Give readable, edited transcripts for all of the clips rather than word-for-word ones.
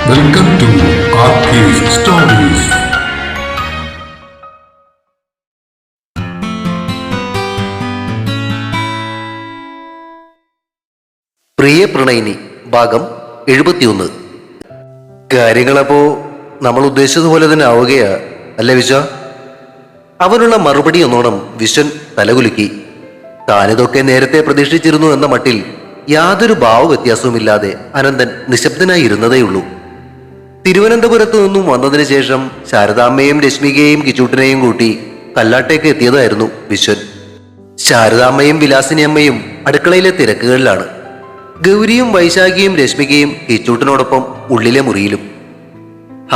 Welcome to RK's Stories. പ്രിയ പ്രണയിനി ഭാഗം 71. കാര്യങ്ങളപ്പോ നമ്മൾ ഉദ്ദേശിച്ചതുപോലെ തന്നെ ആവുകയാ അല്ലേ വിശ്വ? അവനുള്ള മറുപടി ഒന്നോണം വിശ്വൻ തലകുലുക്കി. താനിതൊക്കെ നേരത്തെ പ്രതീക്ഷിച്ചിരുന്നു എന്ന മട്ടിൽ യാതൊരു ഭാവവ്യത്യാസവുമില്ലാതെ അനന്തൻ നിശബ്ദനായിരുന്നതേയുള്ളൂ. തിരുവനന്തപുരത്തു നിന്നും വന്നതിന് ശേഷം ശാരദാമ്മയും രശ്മികയെയും കിച്ചൂട്ടനെയും കൂട്ടി കല്ലാട്ടേക്ക് എത്തിയതായിരുന്നു വിശ്വൻ. ശാരദാമ്മയും വിലാസിനിയമ്മയും അടുക്കളയിലെ തിരക്കുകളിലാണ്. ഗൗരിയും വൈശാഖിയും രശ്മികയും കിച്ചൂട്ടനോടൊപ്പം ഉള്ളിലെ മുറിയിലും.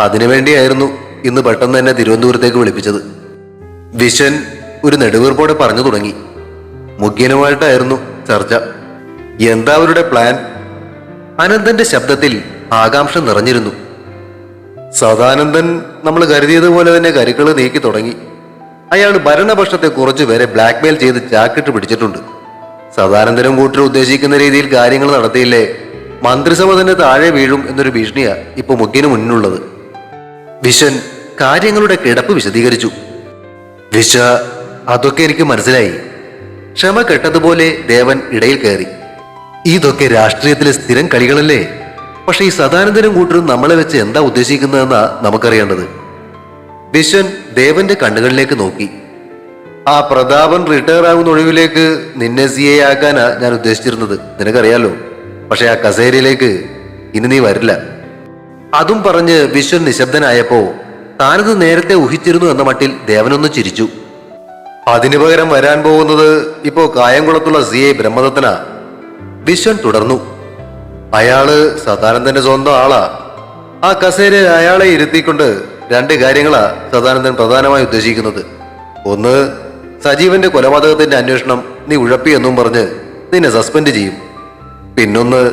അതിനുവേണ്ടിയായിരുന്നു ഇന്ന് പെട്ടെന്ന് തന്നെ തിരുവനന്തപുരത്തേക്ക് വിളിപ്പിച്ചത്. വിശ്വൻ ഒരു നെടുവീർപ്പോടെ പറഞ്ഞു തുടങ്ങി. മുഖ്യനുമായിട്ടായിരുന്നു ചർച്ച. എന്താ അവരുടെ പ്ലാൻ? അനന്തന്റെ ശബ്ദത്തിൽ ആകാംക്ഷ നിറഞ്ഞിരുന്നു. സദാനന്ദൻ നമ്മൾ കരുതിയതുപോലെ തന്നെ കരുക്കള് നീക്കി തുടങ്ങി. അയാൾ ഭരണപക്ഷത്തെ കുറച്ചുപേരെ ബ്ലാക്ക്മെയിൽ ചെയ്ത് ചാക്കിട്ട് പിടിച്ചിട്ടുണ്ട്. സദാനന്ദനും കൂട്ടരും ഉദ്ദേശിക്കുന്ന രീതിയിൽ കാര്യങ്ങൾ നടത്തിയില്ലേ മന്ത്രിസഭ തന്നെ താഴെ വീഴും എന്നൊരു ഭീഷണിയാ ഇപ്പൊ മുഖ്യന് മുന്നിലുള്ളത്. വിശ്വൻ കാര്യങ്ങളുടെ കിടപ്പ് വിശദീകരിച്ചു. വിശ്വ, അതൊക്കെ എനിക്ക് മനസ്സിലായി. ക്ഷമ കെട്ടതുപോലെ ദേവൻ ഇടയിൽ കയറി. ഇതൊക്കെ രാഷ്ട്രീയത്തിലെ സ്ഥിരം കളികളല്ലേ? പക്ഷെ ഈ സദാനന്ദനും കൂട്ടരും നമ്മളെ വെച്ച് എന്താ ഉദ്ദേശിക്കുന്നതെന്നാ നമുക്കറിയേണ്ടത്. വിശ്വൻ ദേവന്റെ കണ്ണുകളിലേക്ക് നോക്കി. ആ പ്രതാപൻ റിട്ടയർ ആകുന്ന ഒഴിവിലേക്ക് നിന്നെ CA ആക്കാനാ ഞാൻ ഉദ്ദേശിച്ചിരുന്നത്, നിനക്കറിയാലോ. പക്ഷെ ആ കസേരയിലേക്ക് ഇനി നീ വരില്ല. അതും പറഞ്ഞ് വിശ്വൻ നിശബ്ദനായപ്പോ താനത് നേരത്തെ ഊഹിച്ചിരുന്നു എന്ന മട്ടിൽ ദേവനൊന്ന് ചിരിച്ചു. അതിനു പകരം വരാൻ പോകുന്നത് ഇപ്പോ കായംകുളത്തുള്ള CA ബ്രഹ്മദത്തനാ. വിശ്വൻ തുടർന്നു. അയാള് സദാനന്ദന്റെ സ്വന്തം ആളാ. ആ കസേര അയാളെ ഇരുത്തിക്കൊണ്ട് രണ്ട് കാര്യങ്ങളാ സദാനന്ദൻ പ്രധാനമായി ഉദ്ദേശിക്കുന്നത്. ഒന്ന്, സജീവന്റെ കൊലപാതകത്തിന്റെ അന്വേഷണം നീ ഉഴപ്പി എന്നും പറഞ്ഞ് നിന്നെ സസ്പെൻഡ് ചെയ്യും. പിന്നൊന്ന്,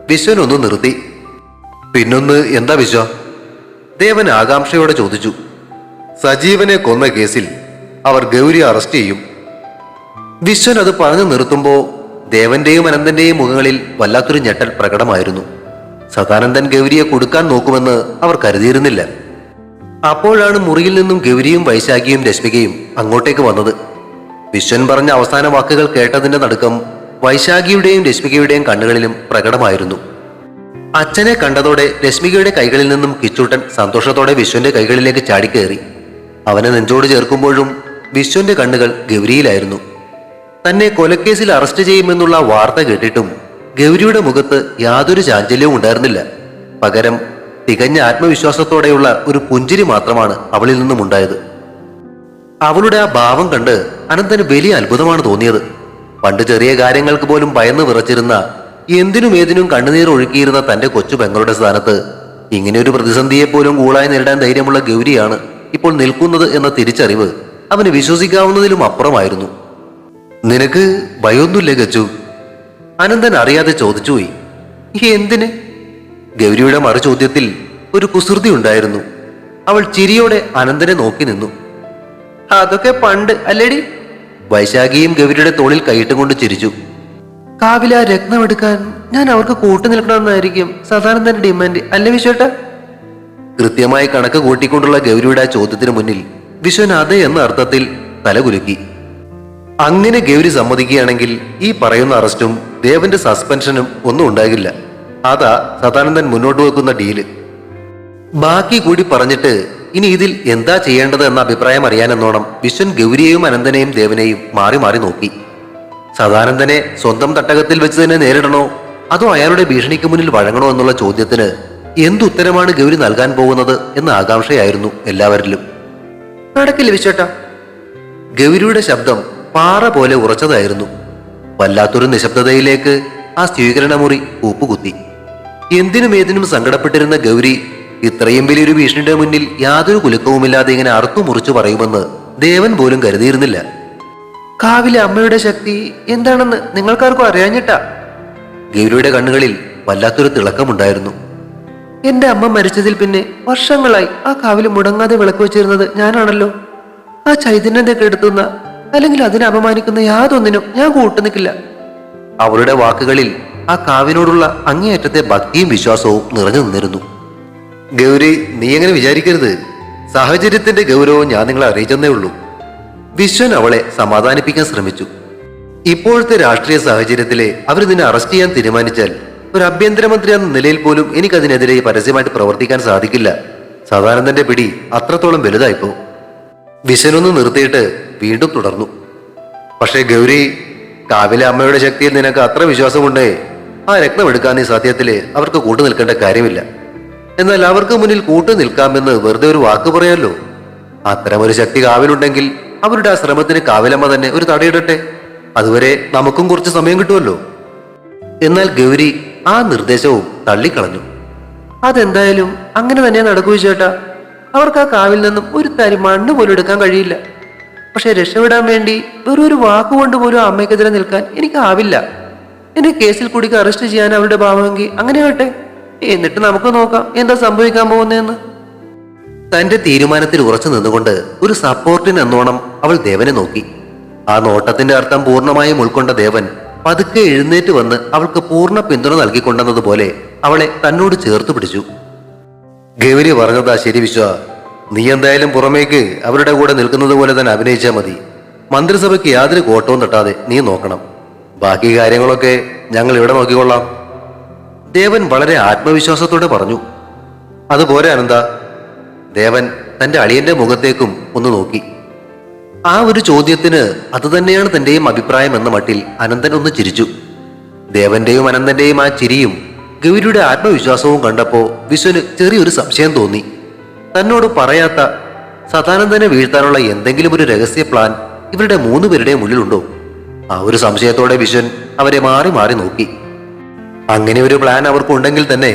വിശ്വൻ ഒന്ന് നിർത്തി. പിന്നൊന്ന് എന്താ വിശ്വ? ദേവൻ ആകാംക്ഷയോടെ ചോദിച്ചു. സജീവനെ കൊന്ന കേസിൽ അവർ ഗൗരി അറസ്റ്റ് ചെയ്യും. വിശ്വൻ അത് പറഞ്ഞു നിർത്തുമ്പോ ദേവന്റെയും അനന്തന്റെയും മുഖങ്ങളിൽ വല്ലാത്തൊരു ഞെട്ടൽ പ്രകടമായിരുന്നു. സദാനന്ദൻ ഗൗരിയെ കൊടുക്കാൻ നോക്കുമെന്ന് അവർ കരുതിയിരുന്നില്ല. അപ്പോഴാണ് മുറിയിൽ നിന്നും ഗൗരിയും വൈശാഖിയും രശ്മികയും അങ്ങോട്ടേക്ക് വന്നത്. വിശ്വൻ പറഞ്ഞ അവസാന വാക്കുകൾ കേട്ടതിന്റെ നടുക്കം വൈശാഖിയുടെയും രശ്മികയുടെയും കണ്ണുകളിലും പ്രകടമായിരുന്നു. അച്ഛനെ കണ്ടതോടെ രശ്മികയുടെ കൈകളിൽ നിന്നും കിച്ചൂട്ടൻ സന്തോഷത്തോടെ വിശ്വന്റെ കൈകളിലേക്ക് ചാടിക്കയറി. അവനെ നെഞ്ചോട് ചേർക്കുമ്പോഴും വിശ്വന്റെ കണ്ണുകൾ ഗൗരിയിലായിരുന്നു. തന്നെ കൊലക്കേസിൽ അറസ്റ്റ് ചെയ്യുമെന്നുള്ള വാർത്ത കേട്ടിട്ടും ഗൗരിയുടെ മുഖത്ത് യാതൊരു ചാഞ്ചല്യവും ഉണ്ടായിരുന്നില്ല. പകരം തികഞ്ഞ ആത്മവിശ്വാസത്തോടെയുള്ള ഒരു പുഞ്ചിരി മാത്രമാണ് അവളിൽ നിന്നും ഉണ്ടായത്. അവളുടെ ആ ഭാവം കണ്ട് അനന്തന് വലിയ അത്ഭുതമാണ് തോന്നിയത്. പണ്ട് ചെറിയ കാര്യങ്ങൾക്ക് പോലും ഭയന്ന് വിറച്ചിരുന്ന, എന്തിനും ഏതിനും കണ്ണുനീർ ഒഴുക്കിയിരുന്ന തന്റെ കൊച്ചു പെങ്ങളുടെ സ്ഥാനത്ത് ഇങ്ങനെയൊരു പ്രതിസന്ധിയെ പോലും കൂളായി നേരിടാൻ ധൈര്യമുള്ള ഗൗരിയാണ് ഇപ്പോൾ നിൽക്കുന്നത് എന്ന തിരിച്ചറിവ് അവന് വിശ്വസിക്കാവുന്നതിലും അപ്പുറമായിരുന്നു. നിനക്ക് ഭയമൊന്നുമില്ലേ ഗച്ചു? അനന്തൻ അറിയാതെ ചോദിച്ചുപോയി. എന്തിന്? ഗൗരിയുടെ മറു ചോദ്യത്തിൽ ഒരു കുസൃതി ഉണ്ടായിരുന്നു. അവൾ ചിരിയോടെ അനന്തനെ നോക്കി നിന്നു. അതൊക്കെ പണ്ട് അല്ലേടി? വൈശാഖിയും ഗൗരിയുടെ തോളിൽ കൈയിട്ടും കൊണ്ട് ചിരിച്ചു. കാവില രത്നം എടുക്കാൻ ഞാൻ അവർക്ക് കൂട്ടു നിൽക്കണമെന്നായിരിക്കും സദാനന്ദന്റെ ഡിമാൻഡ് അല്ലേ വിശ്വേട്ട? കൃത്യമായി കണക്ക് കൂട്ടിക്കൊണ്ടുള്ള ഗൗരിയുടെ ആ ചോദ്യത്തിന് മുന്നിൽ വിശ്വൻ അതെ എന്ന അർത്ഥത്തിൽ തലകുലുക്കി. അങ്ങനെ ഗൗരി സമ്മതിക്കുകയാണെങ്കിൽ ഈ പറയുന്ന അറസ്റ്റും ദേവന്റെ സസ്പെൻഷനും ഒന്നും ഉണ്ടാകില്ല. അതാ സദാനന്ദൻ മുന്നോട്ട് വെക്കുന്ന ഡീല്. ബാക്കി കൂടി പറഞ്ഞിട്ട് ഇനി ഇതിൽ എന്താ ചെയ്യേണ്ടത് എന്ന അഭിപ്രായം അറിയാനെന്നോണം വിശ്വൻ ഗൗരിയെയും അനന്തനെയും ദേവനെയും മാറി മാറി നോക്കി. സദാനന്ദനെ സ്വന്തം തട്ടകത്തിൽ വെച്ച് തന്നെ നേരിടണോ അതോ അയാളുടെ ഭീഷണിക്ക് മുന്നിൽ വഴങ്ങണോ എന്നുള്ള ചോദ്യത്തിന് എന്തുത്തരമാണ് ഗൗരി നൽകാൻ പോകുന്നത് എന്ന ആകാംക്ഷയായിരുന്നു എല്ലാവരിലും. നടക്കില്ല വിശ്വട്ട. ഗൗരിയുടെ ശബ്ദം പാറ പോലെ ഉറച്ചതായിരുന്നു. വല്ലാത്തൊരു നിശബ്ദതയിലേക്ക് ആ സ്വീകരണ മുറി കൂപ്പുകുത്തി. എന്തിനും ഏതിനും സങ്കടപ്പെട്ടിരുന്ന ഗൗരി ഇത്രയും വലിയൊരു ഭീഷണിയുടെ മുന്നിൽ യാതൊരു കുലുക്കവുമില്ലാതെ ഇങ്ങനെ അറുത്തു മുറിച്ചു പറയുമെന്ന് ദേവൻ പോലും കരുതിയിരുന്നില്ല. കാവിലെ അമ്മയുടെ ശക്തി എന്താണെന്ന് നിങ്ങൾക്കാർക്കും അറിയാഞ്ഞിട്ടാ. ഗൗരിയുടെ കണ്ണുകളിൽ വല്ലാത്തൊരു തിളക്കമുണ്ടായിരുന്നു. എന്റെ അമ്മ മരിച്ചതിൽ പിന്നെ വർഷങ്ങളായി ആ കാവില് മുടങ്ങാതെ വിളക്ക് വെച്ചിരുന്നത് ഞാനാണല്ലോ. ആ ചൈതന്യത്തെ കെടുത്തുന്ന അല്ലെങ്കിൽ അതിനെ അപമാനിക്കുന്ന യാതൊന്നിനും ഞാൻ കൂട്ടുനിൽക്കില്ല. അവളുടെ വാക്കുകളിൽ ആ കാവിനോടുള്ള അങ്ങേയറ്റത്തെ ഭക്തിയും വിശ്വാസവും നിറഞ്ഞു നിന്നിരുന്നു. ഗൗരി, നീ എങ്ങനെ വിചാരിക്കരുത്. സാഹചര്യത്തിന്റെ ഗൗരവം ഞാൻ നിങ്ങളെ അറിയിച്ചെന്നേ ഉള്ളൂ. വിശ്വൻ അവളെ സമാധാനിപ്പിക്കാൻ ശ്രമിച്ചു. ഇപ്പോഴത്തെ രാഷ്ട്രീയ സാഹചര്യത്തിലെ അവർ നിന്നെ അറസ്റ്റ് ചെയ്യാൻ തീരുമാനിച്ചാൽ ഒരു ആഭ്യന്തരമന്ത്രി എന്ന നിലയിൽ പോലും എനിക്കതിനെതിരെ പരസ്യമായിട്ട് പ്രവർത്തിക്കാൻ സാധിക്കില്ല. സദാനന്ദന്റെ പിടി അത്രത്തോളം വലുതായിപ്പോ. വിശ്വനൊന്ന് നിർത്തിയിട്ട് വീണ്ടും തുടർന്നു. പക്ഷേ ഗൗരി, കാവിലെ അമ്മയുടെ ശക്തിയിൽ നിനക്ക് അത്ര വിശ്വാസമുണ്ടേ ആ രക്തം എടുക്കാൻ ഈ സത്യത്തില് അവർക്ക് കൂട്ടു നിൽക്കേണ്ട കാര്യമില്ല. എന്നാൽ അവർക്ക് മുന്നിൽ കൂട്ടു നിൽക്കാമെന്ന് വെറുതെ ഒരു വാക്ക് പറയാമല്ലോ. അത്തരമൊരു ശക്തി കാവിലുണ്ടെങ്കിൽ അവരുടെ ആ ശ്രമത്തിന് കാവിലമ്മ തന്നെ ഒരു തടയിടട്ടെ. അതുവരെ നമുക്കും കുറച്ച് സമയം കിട്ടുമല്ലോ. എന്നാൽ ഗൗരി ആ നിർദ്ദേശവും തള്ളിക്കളഞ്ഞു. അതെന്തായാലും അങ്ങനെ തന്നെ നടക്കൂ ചേട്ടാ. അവർക്ക് ആ കാവിൽ നിന്നും ഒരു തരി മണ്ണ് പോലും എടുക്കാൻ കഴിയില്ല. പക്ഷെ രക്ഷപ്പെടാൻ വേണ്ടി വെറൊരു വാക്കുകൊണ്ട് പോലും അമ്മയ്ക്കെതിരെ നിൽക്കാൻ എനിക്കാവില്ല. എന്നെ കേസിൽ കൂടി അറസ്റ്റ് ചെയ്യാൻ അവരുടെ ഭാവമെങ്കിൽ അങ്ങനെ ആട്ടെ. എന്നിട്ട് നമുക്ക് നോക്കാം എന്താ സംഭവിക്കാൻ പോകുന്നതെന്ന്. തന്റെ തീരുമാനത്തിൽ ഉറച്ചു നിന്നുകൊണ്ട് ഒരു സപ്പോർട്ടിന് എന്നോണം അവൾ ദേവനെ നോക്കി. ആ നോട്ടത്തിന്റെ അർത്ഥം പൂർണ്ണമായും ഉൾക്കൊണ്ട ദേവൻ പതുക്കെ എഴുന്നേറ്റ് വന്ന് അവൾക്ക് പൂർണ്ണ പിന്തുണ നൽകിക്കൊണ്ടെന്നതുപോലെ അവളെ തന്നോട് ചേർത്ത് പിടിച്ചു. ഗൗരി പറഞ്ഞതാ ശരി വിശ്വ. നീ എന്തായാലും പുറമേക്ക് അവരുടെ കൂടെ നിൽക്കുന്നത് പോലെ തന്നെ അഭിനയിച്ചാൽ മതി. മന്ത്രിസഭയ്ക്ക് യാതൊരു കോട്ടവും തട്ടാതെ നീ നോക്കണം. ബാക്കി കാര്യങ്ങളൊക്കെ ഞങ്ങൾ ഇവിടെ നോക്കിക്കൊള്ളാം. ദേവൻ വളരെ ആത്മവിശ്വാസത്തോടെ പറഞ്ഞു. അതുപോലെ അനന്ത. ദേവൻ തന്റെ അളിയന്റെ മുഖത്തേക്കും ഒന്ന് നോക്കി. ആ ഒരു ചോദ്യത്തിന് അതുതന്നെയാണ് തന്റെയും അഭിപ്രായം എന്ന മട്ടിൽ അനന്തൻ ഒന്ന് ചിരിച്ചു. ദേവന്റെയും അനന്തന്റെയും ആ ചിരിയും ഗൗരിയുടെ ആത്മവിശ്വാസവും കണ്ടപ്പോ വിശ്വന് ചെറിയൊരു സംശയം തോന്നി. തന്നോട് പറയാത്ത സദാനന്ദനെ വീഴ്ത്താനുള്ള എന്തെങ്കിലും ഒരു രഹസ്യ പ്ലാൻ ഇവരുടെ മൂന്നുപേരുടെയും ഉള്ളിലുണ്ടോ? ആ ഒരു സംശയത്തോടെ വിശ്വൻ അവരെ മാറി മാറി നോക്കി. അങ്ങനെ ഒരു പ്ലാൻ അവർക്കുണ്ടെങ്കിൽ തന്നെ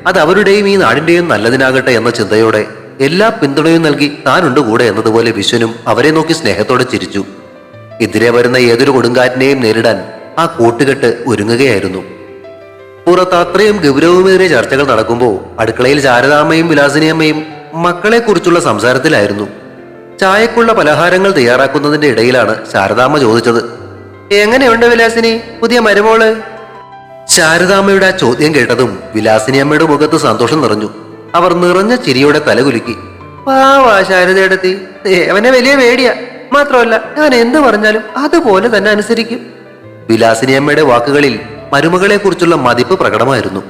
അത് അവരുടെയും ഈ നാടിന്റെയും നല്ലതിനാകട്ടെ എന്ന ചിന്തയോടെ എല്ലാ പിന്തുണയും നൽകി താനുണ്ട് കൂടെ എന്നതുപോലെ വിശ്വനും അവരെ നോക്കി സ്നേഹത്തോടെ ചിരിച്ചു. എതിരെ വരുന്ന ഏതൊരു കൊടുങ്കാറ്റിനെയും നേരിടാൻ ആ കൂട്ടുകെട്ട് ഒരുങ്ങുകയായിരുന്നു. പുറത്ത് അത്രയും ഗൗരവമേറിയ ചർച്ചകൾ നടക്കുമ്പോൾ അടുക്കളയിൽ ശാരദാമ്മയും വിലാസിനിയമ്മയും മക്കളെ കുറിച്ചുള്ള സംസാരത്തിലായിരുന്നു. ചായക്കുള്ള പലഹാരങ്ങൾ തയ്യാറാക്കുന്നതിന്റെ ഇടയിലാണ് ശാരദാമ്മ ചോദിച്ചത്, എങ്ങനെയുണ്ട് വിലാസിനി പുതിയ മരുമോള്? ശാരദാമ്മയുടെ ആ ചോദ്യം കേട്ടതും വിലാസിനിയമ്മയുടെ മുഖത്ത് സന്തോഷം നിറഞ്ഞു. അവർ നിറഞ്ഞ ചിരിയോടെ തലകുലുക്കി. പാവാ ശാരദയെടുത്തി, ദേവനെ വലിയ പേടിയാ. മാത്രമല്ല ഞാൻ എന്ത് പറഞ്ഞാലും അതുപോലെ തന്നെ അനുസരിക്കും. വിലാസിനിയമ്മയുടെ വാക്കുകളിൽ മരുമകളെ കുറിച്ചുള്ള മതിപ്പ് പ്രകടമായിരുന്നു.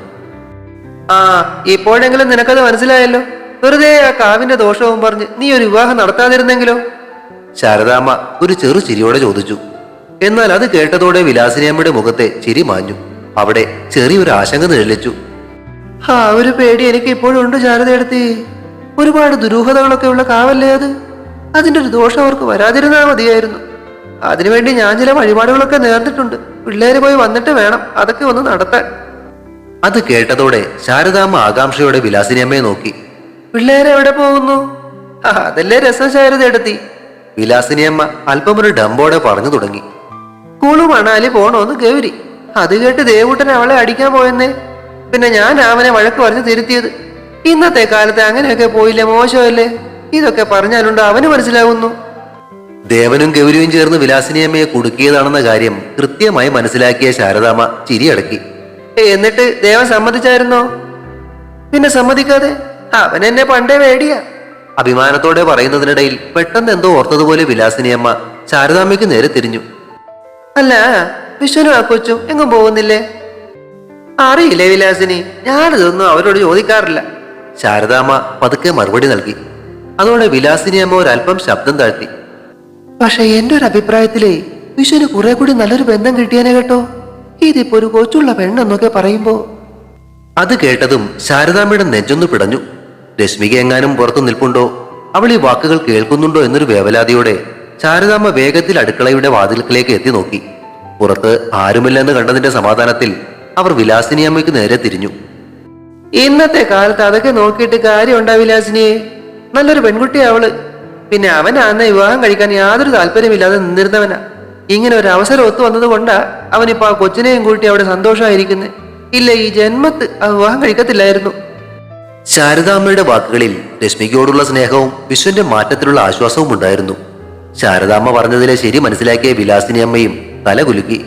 ആ, ഇപ്പോഴെങ്കിലും നിനക്കത് മനസ്സിലായല്ലോ. വെറുതെ ആ കാവിന്റെ ദോഷവും പറഞ്ഞ് നീ ഒരു വിവാഹം നടത്താതിരുന്നെങ്കിലോ? ശാരദാമ്മ ഒരു ചെറു ചിരിയോടെ ചോദിച്ചു. എന്നാൽ അത് കേട്ടതോടെ വിലാസിനിയമ്മയുടെ മുഖത്തെ ചിരി മാഞ്ഞു. അവിടെ ചെറിയൊരു ആശങ്ക നിഴലിച്ചു. ആ ഒരു പേടി എനിക്ക് ഇപ്പോഴും ഉണ്ട് ശാരദയെടുത്തി. ഒരുപാട് ദുരൂഹതകളൊക്കെ ഉള്ള കാവല്ലേ അത്. അതിന്റെ ഒരു ദോഷം അവർക്ക് വരാതിരുന്നാൽ മതിയായിരുന്നു. അതിനുവേണ്ടി ഞാൻ ചില വഴിപാടുകളൊക്കെ നേർന്നിട്ടുണ്ട്. പിള്ളേര് പോയി വന്നിട്ട് വേണം അതൊക്കെ ഒന്ന് നടത്താൻ. അത് കേട്ടതോടെ ശാരദാമ്മ ആകാംക്ഷയോടെ വിലാസിനിയമ്മയെ നോക്കി. പിള്ളേരെ എവിടെ പോകുന്നു? അതല്ലേ രസം ശാരദയെടുത്തി. വിലാസിനിയമ്മ അല്പമൊരു ഡമ്പോടെ പറഞ്ഞു തുടങ്ങി. കുളു മണാലി പോണോന്ന് ഗൗരി. അത് കേട്ട് ദേവൂട്ടൻ അവളെ അടിക്കാൻ പോയെന്നേ. പിന്നെ ഞാൻ അവനെ വഴക്ക് പറഞ്ഞ് തിരുത്തിയത്. ഇന്നത്തെ കാലത്ത് അങ്ങനെയൊക്കെ പോയില്ലേ, മോശമല്ലേ? ഇതൊക്കെ പറഞ്ഞാലുണ്ട് അവന് മനസ്സിലാവുന്നു. ദേവനും ഗൗരിയും ചേർന്ന് വിലാസിനിയമ്മയെ കുടുക്കിയതാണെന്ന കാര്യം കൃത്യമായി മനസ്സിലാക്കിയ ശാരദാമ്മ ചിരിയടക്കി. എന്നിട്ട് ദേവൻ സമ്മതിച്ചായിരുന്നോ? പിന്നെ സമ്മതിക്കാതെ? അവൻ എന്നെ പണ്ടേ പേടിയാ. അഭിമാനത്തോടെ പറയുന്നതിനിടയിൽ പെട്ടെന്ന് എന്തോ ഓർത്തതുപോലെ വിലാസിനിയമ്മ ശാരദാമ്മയ്ക്ക് നേരെ തിരിഞ്ഞു. അല്ല, വിശ്വനും ആ കൊച്ചും എങ്ങും പോകുന്നില്ലേ? അറിയില്ലേ വിലാസിനി, ഞാനിതൊന്നും അവരോട് ചോദിക്കാറില്ല. ശാരദാമ്മ പതുക്കെ മറുപടി നൽകി. അതോടെ വിലാസിനിയമ്മ ഒരല്പം ശബ്ദം താഴ്ത്തി. പക്ഷെ എന്റെ ഒരു അഭിപ്രായത്തിലേ വിശ്വന് കുറെ കൂടി നല്ലൊരു ബന്ധം കിട്ടിയാനെ കേട്ടോ. ഇതിപ്പോ ഒരു കൊച്ചുള്ള പെണ്ണെന്നൊക്കെ പറയുമ്പോ. അത് കേട്ടതും ശാരദാമ്മയുടെ നെഞ്ചൊന്നു പിടഞ്ഞു. രശ്മിക എങ്ങാനും പുറത്തു നിൽപ്പുണ്ടോ, അവൾ ഈ വാക്കുകൾ കേൾക്കുന്നുണ്ടോ എന്നൊരു വേവലാതിയോടെ ശാരദാമ്മ വേഗത്തിൽ അടുക്കളയുടെ വാതിൽക്കലേക്ക് എത്തി നോക്കി. പുറത്ത് ആരുമില്ലെന്ന് കണ്ടതിന്റെ സമാധാനത്തിൽ അവർ വിലാസിനിയമ്മയ്ക്ക് നേരെ തിരിഞ്ഞു. ഇന്നത്തെ കാലത്ത് അതൊക്കെ നോക്കിയിട്ട് കാര്യമുണ്ടാ വിലാസിനിയെ? നല്ലൊരു പെൺകുട്ടിയാ അവള്. പിന്നെ അവനാന്ന് വിവാഹം കഴിക്കാൻ യാതൊരു താല്പര്യമില്ലാതെ നിന്നിരുന്നവനാ. ഇങ്ങനെ ഒരു അവസരം ഒത്തു വന്നത് കൊണ്ടാ അവനിപ്പോ ആ കൊച്ചിനെയും കൂട്ടി അവിടെ സന്തോഷമായിരിക്കുന്നത്. ഇല്ല, ഈ ജന്മത്ത് ആ വിവാഹം കഴിക്കത്തില്ലായിരുന്നു. ശാരദാമ്മയുടെ വാക്കുകളിൽ രശ്മികയോടുള്ള സ്നേഹവും വിശ്വന്റെ മാറ്റത്തിലുള്ള ആശ്വാസവും ഉണ്ടായിരുന്നു. ശാരദാമ്മ പറഞ്ഞതിലെ ശരി മനസ്സിലാക്കിയ വിലാസിനിയമ്മയും തല കുലുക്കി.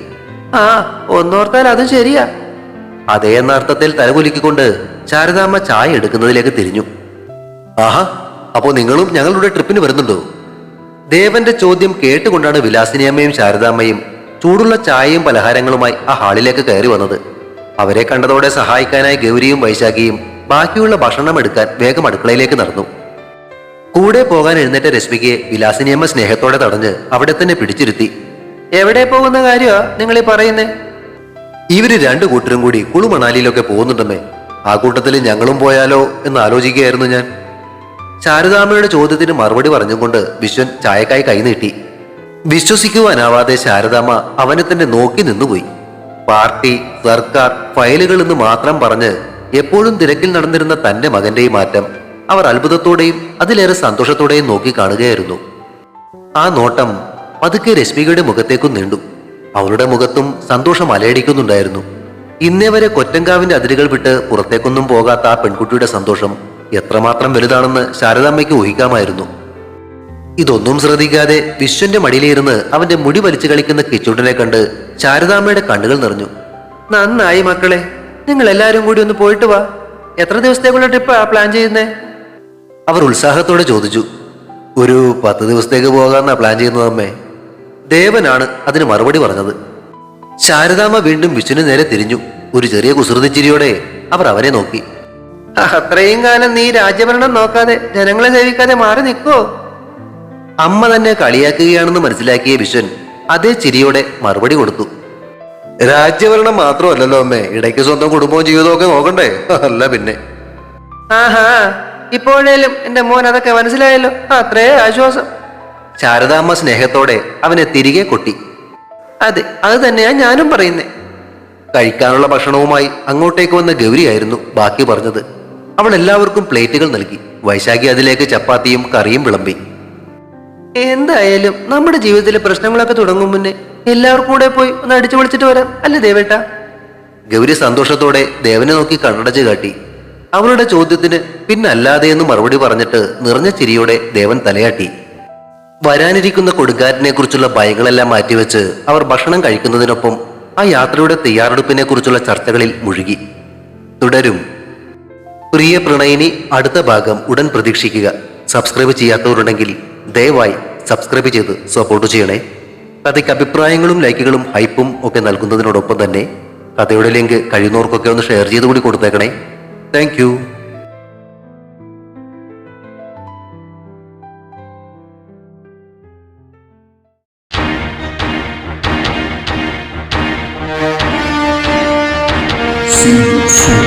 ആ, ഒന്നോർത്താൽ അതും ശരിയാ. അതേ എന്ന അർത്ഥത്തിൽ തലകുലുക്കിക്കൊണ്ട് ശാരദാമ്മ ചായ എടുക്കുന്നതിലേക്ക് തിരിഞ്ഞു. ആഹാ, അപ്പോ നിങ്ങളും ഞങ്ങളുടെ ട്രിപ്പിന് വരുന്നുണ്ടോ? ദേവന്റെ ചോദ്യം കേട്ടുകൊണ്ടാണ് വിലാസിനിയമ്മയും ശാരദാമ്മയും ചൂടുള്ള ചായയും പലഹാരങ്ങളുമായി ആ ഹാളിലേക്ക് കയറി വന്നത്. അവരെ കണ്ടതോടെ സഹായിക്കാനായി ഗൗരിയും വൈശാഖിയും ബാക്കിയുള്ള ഭക്ഷണം എടുക്കാൻ വേഗം അടുക്കളയിലേക്ക് നടന്നു. കൂടെ പോകാൻ എഴുന്നേറ്റ രശ്മികയെ വിലാസിനിയമ്മ സ്നേഹത്തോടെ തടഞ്ഞ് അവിടെ തന്നെ പിടിച്ചിരുത്തി. എവിടെ പോകുന്ന കാര്യമാ നിങ്ങൾ ഈ പറയുന്നേ? ഇവര് രണ്ടു കൂട്ടരും കൂടി കുളു മണാലിയിലൊക്കെ പോകുന്നുണ്ടമ്മേ. ആ കൂട്ടത്തിൽ ഞങ്ങളും പോയാലോ എന്ന് ആലോചിക്കുകയായിരുന്നു ഞാൻ. ശാരദാമ്മയുടെ ചോദ്യത്തിന് മറുപടി പറഞ്ഞുകൊണ്ട് വിശ്വൻ ചായക്കായി കൈനീട്ടി. വിശ്വസിക്കുവാനാവാതെ ശാരദാമ്മ അവനെ തന്നെ നോക്കി നിന്നുപോയി. പാർട്ടി, സർക്കാർ, ഫയലുകൾ എന്ന് മാത്രം പറഞ്ഞ് എപ്പോഴും തിരക്കിൽ നടന്നിരുന്ന തന്റെ മകന്റെ ഈ മാറ്റം അവർ അത്ഭുതത്തോടെയും അതിലേറെ സന്തോഷത്തോടെയും നോക്കി കാണുകയായിരുന്നു. ആ നോട്ടം പതുക്കെ രശ്മികയുടെ മുഖത്തേക്കും നീണ്ടു. അവളുടെ മുഖത്തും സന്തോഷം അലയടിക്കുന്നുണ്ടായിരുന്നു. ഇന്നേ വരെ കൊറ്റങ്കാവിന്റെ അതിരുകൾ വിട്ട് പുറത്തേക്കൊന്നും പോകാത്ത ആ പെൺകുട്ടിയുടെ സന്തോഷം എത്രമാത്രം വലുതാണെന്ന് ശാരദാമ്മയ്ക്ക് ഊഹിക്കാമായിരുന്നു. ഇതൊന്നും ശ്രദ്ധിക്കാതെ വിശ്വന്റെ മടിയിലിരുന്ന് അവന്റെ മുടി വലിച്ചു കളിക്കുന്ന കിച്ചൂട്ടനെ കണ്ട് ശാരദാമ്മയുടെ കണ്ണുകൾ നിറഞ്ഞു. നന്നായി മക്കളെ, നിങ്ങൾ എല്ലാവരും കൂടി ഒന്ന് പോയിട്ട് വാ. എത്ര ദിവസത്തേക്കുള്ള ട്രിപ്പാ പ്ലാൻ ചെയ്യുന്നേ? അവർ ഉത്സാഹത്തോടെ ചോദിച്ചു. ഒരു 10 ദിവസത്തേക്ക് പോകാന്നാ പ്ലാൻ ചെയ്യുന്നത് അമ്മേ. ദേവനാണ് അതിന് മറുപടി പറഞ്ഞത്. ശാരദാമ്മ വീണ്ടും വിശ്വന് നേരെ തിരിഞ്ഞു. ഒരു ചെറിയ കുസൃതിച്ചിരിയോടെ അവർ അവനെ നോക്കി. അത്രയും കാലം നീ രാജ്യഭരണം നോക്കാതെ ജനങ്ങളെ സേവിക്കാതെ മാറി നിൽക്കോ? അമ്മ തന്നെ കളിയാക്കുകയാണെന്ന് മനസ്സിലാക്കിയ വിശ്വൻ അതേ ചിരിയോടെ മറുപടി കൊടുത്തു. രാജ്യഭരണം മാത്രമല്ലല്ലോ അമ്മേ, ഇടയ്ക്ക് സ്വന്തം കുടുംബവും ജീവിതവും ഒക്കെ നോക്കണ്ടേ? അല്ല പിന്നെ. ആഹാ, ഇപ്പോഴേലും എന്റെ മോൻ അതൊക്കെ മനസ്സിലായല്ലോ, അത്രേ ആശ്വാസം. ശാരദാമ്മ സ്നേഹത്തോടെ അവനെ തിരികെ കൊട്ടി. അതെ, അത് തന്നെയാ ഞാനും പറയുന്നേ. കഴിക്കാനുള്ള ഭക്ഷണവുമായി അങ്ങോട്ടേക്ക് വന്ന ഗൗരിയായിരുന്നു ബാക്കി പറഞ്ഞത്. അവൾ എല്ലാവർക്കും പ്ലേറ്റുകൾ നൽകി. വൈശാഖി അതിലേക്ക് ചപ്പാത്തിയും കറിയും വിളമ്പി. എന്തായാലും നമ്മുടെ ജീവിതത്തിലെ പ്രശ്നങ്ങളൊക്കെ തുടങ്ങും മുന്നേ എല്ലാവർക്കും കൂടെ പോയി ഒന്ന് അടിച്ചു പൊളിച്ചിട്ട് വരാം, അല്ലേ ദേവേട്ട? ഗൗരി സന്തോഷത്തോടെ ദേവനെ നോക്കി കണ്ണടച്ച് കാട്ടി. അവളുടെ ചോദ്യത്തിന് പിന്നല്ലാതെ എന്ന് മറുപടി പറഞ്ഞിട്ട് നിറഞ്ഞ ചിരിയോടെ ദേവൻ തലയാട്ടി. വരാനിരിക്കുന്ന കൊടുങ്കാറ്റിനെ കുറിച്ചുള്ള ഭയങ്ങളെല്ലാം മാറ്റിവെച്ച് അവർ ഭക്ഷണം കഴിക്കുന്നതിനൊപ്പം ആ യാത്രയുടെ തയ്യാറെടുപ്പിനെ കുറിച്ചുള്ള ചർച്ചകളിൽ മുഴുകി. തുടരും. പ്രിയ പ്രണയിനി അടുത്ത ഭാഗം ഉടൻ പ്രതീക്ഷിക്കുക. സബ്സ്ക്രൈബ് ചെയ്യാത്തവരുണ്ടെങ്കിൽ ദയവായി സബ്സ്ക്രൈബ് ചെയ്ത് സപ്പോർട്ട് ചെയ്യണേ. കഥയ്ക്ക് അഭിപ്രായങ്ങളും ലൈക്കുകളും ഹൈപ്പും ഒക്കെ നൽകുന്നതിനോടൊപ്പം തന്നെ കഥയുടെ ലിങ്ക് കഴിയുന്നവർക്കൊക്കെ ഒന്ന് ഷെയർ ചെയ്ത് കൂടി കൊടുത്തേക്കണേ. Thank you. See you soon.